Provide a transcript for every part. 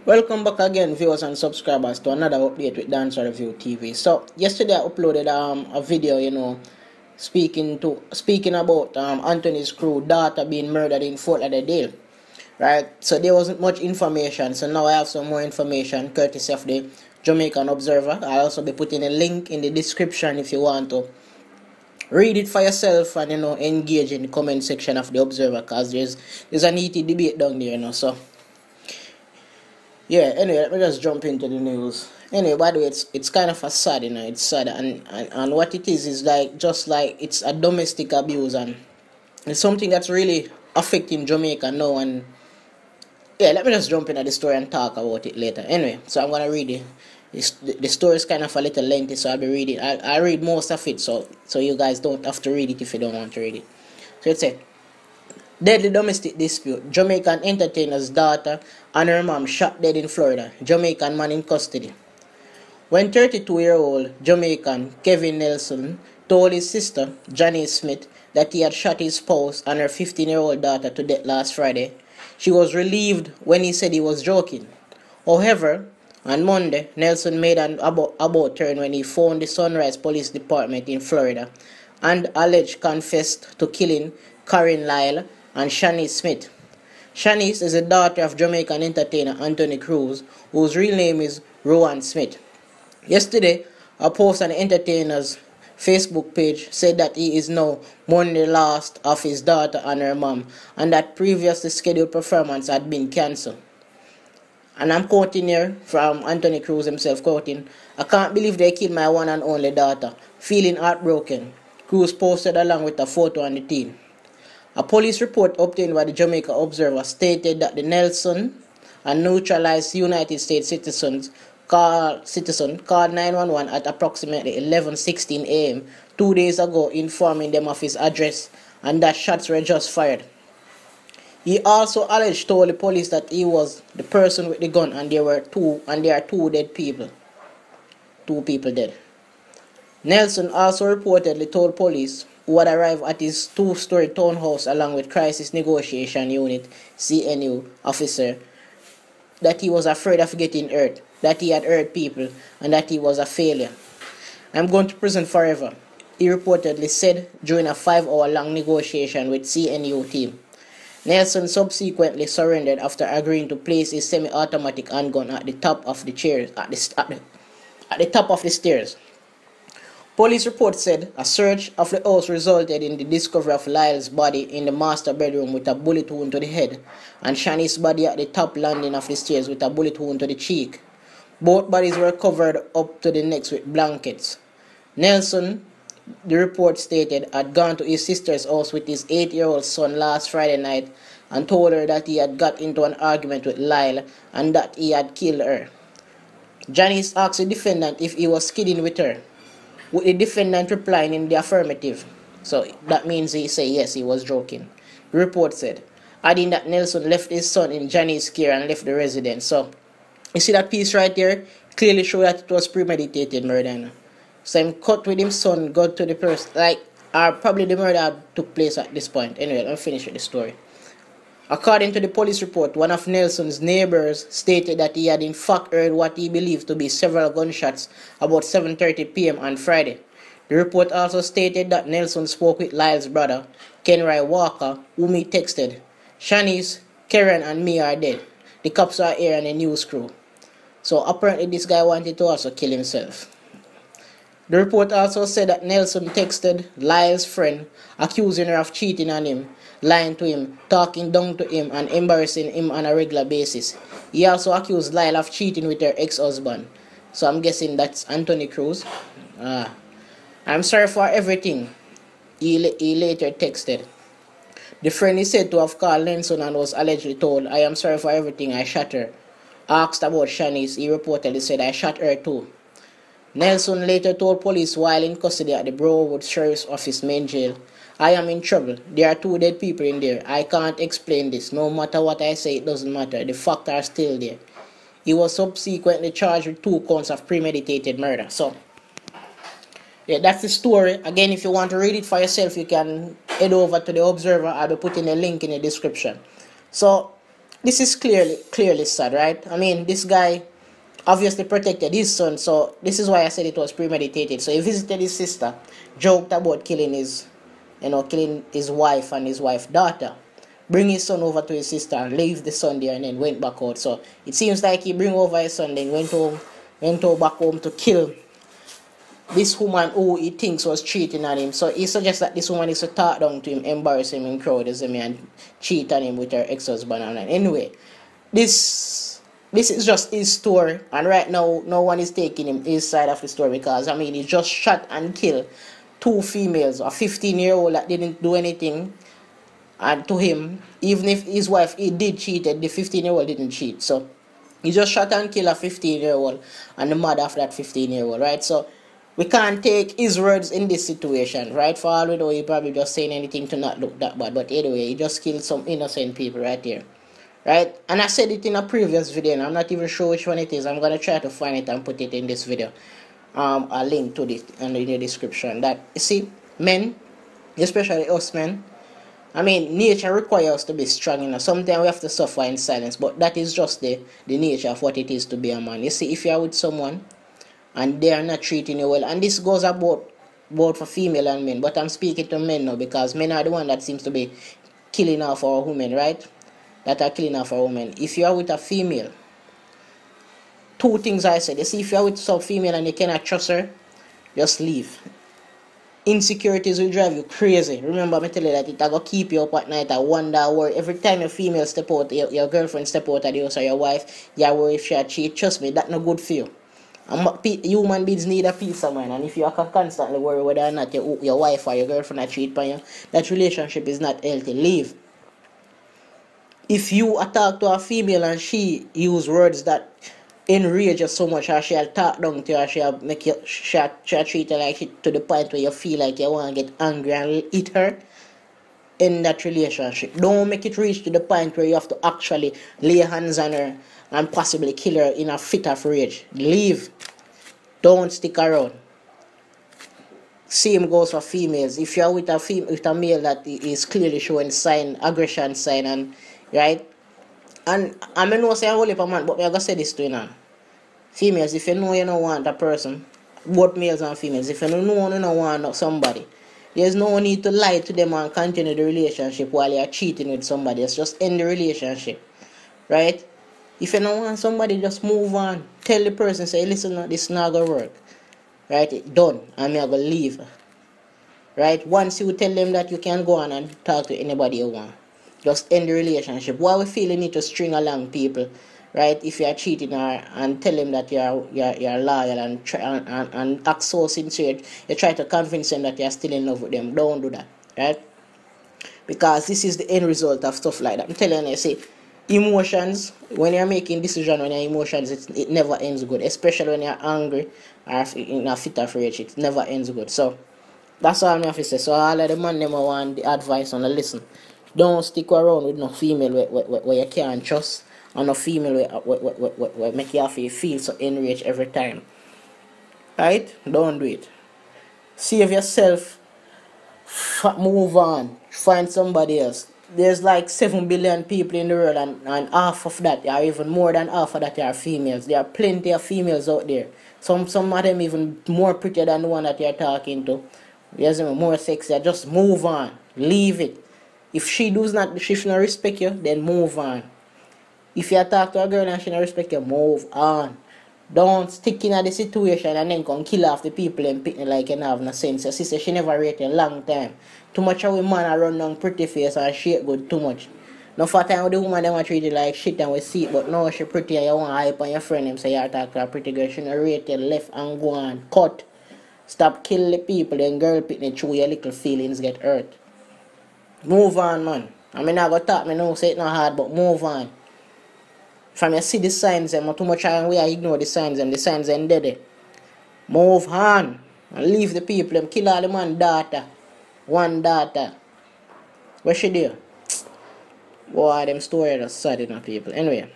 Welcome back again, viewers and subscribers, to another update with DancehallReviewTV. So yesterday I uploaded a video, speaking about Anthony's crew daughter being murdered in Fort Lauderdale. Right? So there wasn't much information, so now I have some more information courtesy of the Jamaican Observer. I'll also be putting a link in the description if you want to read it for yourself and engage in the comment section of the Observer, because there's a heated debate down there, so yeah, anyway, let me just jump into the news. Anyway, by the way, it's kind of a sad, it's sad, and what it is just like it's a domestic abuse, and it's something that's really affecting Jamaica now. And yeah, let me just jump into the story and talk about it later. Anyway, so I'm gonna read it. The story is kind of a little lengthy, so I'll be reading. I'll read most of it, so you guys don't have to read it if you don't want to read it. So it says, deadly domestic dispute. Jamaican entertainer's daughter and her mom shot dead in Florida. Jamaican man in custody. When 32-year-old Jamaican Kevin Nelson told his sister, Janice Smith, that he had shot his spouse and her 15-year-old daughter to death last Friday, she was relieved when he said he was joking. However, on Monday, Nelson made an about turn when he phoned the Sunrise Police Department in Florida and alleged confessed to killing Karen Lyle and Shanice Smith. Shanice is the daughter of Jamaican entertainer Anthony Cruz, whose real name is Rowan Smith. Yesterday, a post on the entertainer's Facebook page said that he is now mourning the loss of his daughter and her mom, and that previously scheduled performance had been cancelled. And I'm quoting here from Anthony Cruz himself, quoting, "I can't believe they killed my one and only daughter. Feeling heartbroken." Cruz posted along with a photo on the teen. A police report obtained by the Jamaica Observer stated that the Nelson, a neutralized United States citizen, called 911 at approximately 11:16 a.m. 2 days ago, informing them of his address and that shots were just fired. He also told the police that he was the person with the gun, and there are two dead people. 2 people dead. Nelson also reportedly told police, who had arrived at his 2-story townhouse along with Crisis Negotiation Unit (CNU) officer, that he was afraid of getting hurt, that he had hurt people, and that he was a failure. "I'm going to prison forever," he reportedly said during a 5-hour-long negotiation with CNU team. Nelson subsequently surrendered after agreeing to place his semi-automatic handgun at the top of the stairs. Police reports said a search of the house resulted in the discovery of Lyle's body in the master bedroom with a bullet wound to the head, and Shanice's body at the top landing of the stairs with a bullet wound to the cheek. Both bodies were covered up to the necks with blankets. Nelson, the report stated, had gone to his sister's house with his 8-year-old son last Friday night and told her that he had got into an argument with Lyle and that he had killed her. Janice asked the defendant if he was kidding with her, with the defendant replying in the affirmative. So that means he said yes, he was joking. The report said, adding that Nelson left his son in Janice's care and left the residence. So you see that piece right there? Clearly show that it was premeditated murder. So him cut with his son, got to the person, probably the murder took place at this point. Anyway, let me finish with the story. According to the police report, one of Nelson's neighbors stated that he had in fact heard what he believed to be several gunshots about 7:30 p.m. on Friday. The report also stated that Nelson spoke with Lyle's brother, Kenry Walker, whom he texted, "Shanice, Karen, and me are dead. The cops are here and the news crew." So apparently this guy wanted to also kill himself. The report also said that Nelson texted Lyle's friend, accusing her of cheating on him, lying to him, talking down to him, and embarrassing him on a regular basis. He also accused Lyle of cheating with her ex-husband. So I'm guessing that's Anthony Cruz. "I'm sorry for everything," he later texted. The friend is said to have called Nelson and was allegedly told, "I am sorry for everything, I shot her." Asked about Shanice, he reportedly said, "I shot her too." Nelson later told police while in custody at the Broadwood Sheriff's Office main jail, "I am in trouble. There are 2 dead people in there. I can't explain this. No matter what I say, it doesn't matter. The facts are still there." He was subsequently charged with 2 counts of premeditated murder. So, yeah, that's the story. Again, if you want to read it for yourself, you can head over to the Observer. I'll be putting a link in the description. So, this is clearly sad, right? I mean, this guy obviously protected his son, so this is why I said it was premeditated. So he visited his sister, joked about killing killing his wife and his wife's daughter, bring his son over to his sister, leave the son there, and then went back out. So it seems like he bring over his son, then went back home to kill this woman who he thinks was cheating on him. So he suggests that this woman is to talk down to him, embarrass him in crowd, and cheat on him with her ex-husband. And anyway, this is just his story, and right now no one is taking his side of the story, because I mean, he just shot and killed two females, a 15-year-old that didn't do anything, and to him, even if his wife he did cheated, the 15-year-old didn't cheat. So he just shot and killed a 15-year-old and the mother of that 15-year-old, right? So we can't take his words in this situation, right? For all we know, he probably just saying anything to not look that bad, but anyway, he just killed some innocent people right here, right? And I said it in a previous video, and I'm not even sure which one it is. I'm gonna try to find it and put it in this video. A link to it in the description. That you see, men, especially us men, I mean, nature requires us to be strong, Sometimes we have to suffer in silence, but that is just the nature of what it is to be a man. You see, if you are with someone and they are not treating you well, and this goes about both for female and men, but I'm speaking to men now, because men are the one that seems to be killing off our women, right? That are killing off our women. If you are with a female, two things I said. You see, if you are with some female and you cannot trust her, just leave. Insecurities will drive you crazy. Remember me tell you that it will keep you up at night. I wonder, worry. Every time your female step out, your girlfriend step out of the house, or your wife, you worry if she cheat. Trust me, that's not good for you. Human beings need a peace of mind, and if you are constantly worry whether or not your wife or your girlfriend are cheat on you, that relationship is not healthy. Leave. If you attack to a female and she use words that enrage you so much, or she'll talk down to you, or she'll make you she'll treat you like shit to the point where you feel like you want to get angry and hit her, in that relationship. Don't make it reach to the point where you have to actually lay hands on her and possibly kill her in a fit of rage. Leave. Don't stick around. Same goes for females. If you're with a male that is clearly showing aggression sign, and right, and I may know say I'm only a man, but I gotta say this to you now. Females, if you know you don't want a person, both males and females, if you know you don't want somebody, there's no need to lie to them and continue the relationship while you're cheating with somebody. It's just end the relationship, right? If you don't want somebody, just move on. Tell the person, say, listen, this is not gonna work, right? It's done, and I'm gonna leave, right? Once you tell them that you can go on and talk to anybody you want, just end the relationship. Why we feel you need to string along people, right? If you are cheating and tell them that you're loyal and act so sincere, you try to convince them that you're still in love with them. Don't do that, right? Because this is the end result of stuff like that. I'm telling you, see, emotions, when you're making decisions, when your emotions, it never ends good. Especially when you're angry or in a fit of rage, it never ends good. So that's all I have to say. So all of the man them want the advice on the listen. Don't stick around with no female where you can't trust, and no female where make you feel so enraged every time. Right? Don't do it. Save yourself. Move on. Find somebody else. There's like 7 billion people in the world, and half of that, or even more than half of that, are females. There are plenty of females out there. Some of them even more prettier than the one that you're talking to. There's more sexy. Just move on. Leave it. If she does not respect you, then move on. If you talk to a girl and she don't respect you, move on. Don't stick in the situation and then come kill off the people and pick like you have no sense. Your sister, she never rate you a long time. Too much of a man run down pretty face and shake good too much. No for time with the woman them treat you like shit and we see it, but now she pretty and you want to hype on your friend and say you talk to a pretty girl, she don't rate you, left and go on. Cut. Stop killing the people, then girl pick me through your little feelings get hurt. Move on, man. I mean, I go talk, me know say it not hard, but move on. From you see the signs, them too much and we ignore the signs, and the signs end dead. Move on. And leave the people, them kill all the man daughter. One daughter. What she do? Boy, them story are sad enough, people. Anyway,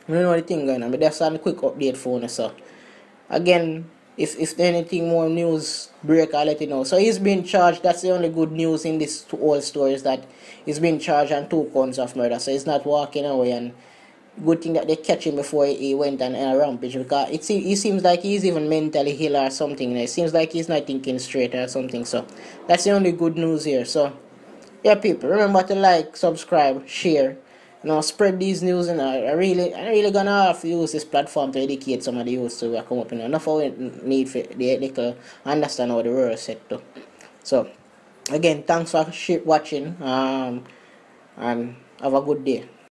I don't know the thing going on, but that's a quick update for you, so. Again, if anything more news break, I'll let you know. So he's been charged. That's the only good news in this whole story, is that he's been charged on 2 counts of murder. So he's not walking away, and good thing that they catch him before he went on a rampage, because he seems like he's even mentally ill or something. It seems like he's not thinking straight or something. So that's the only good news here. So yeah, people, remember to like, subscribe, share. Spread these news, and I really gonna have to use this platform to educate some of the youths to come up. Enough of it need for they can understand how the world is set to. So again, thanks for watching. And have a good day.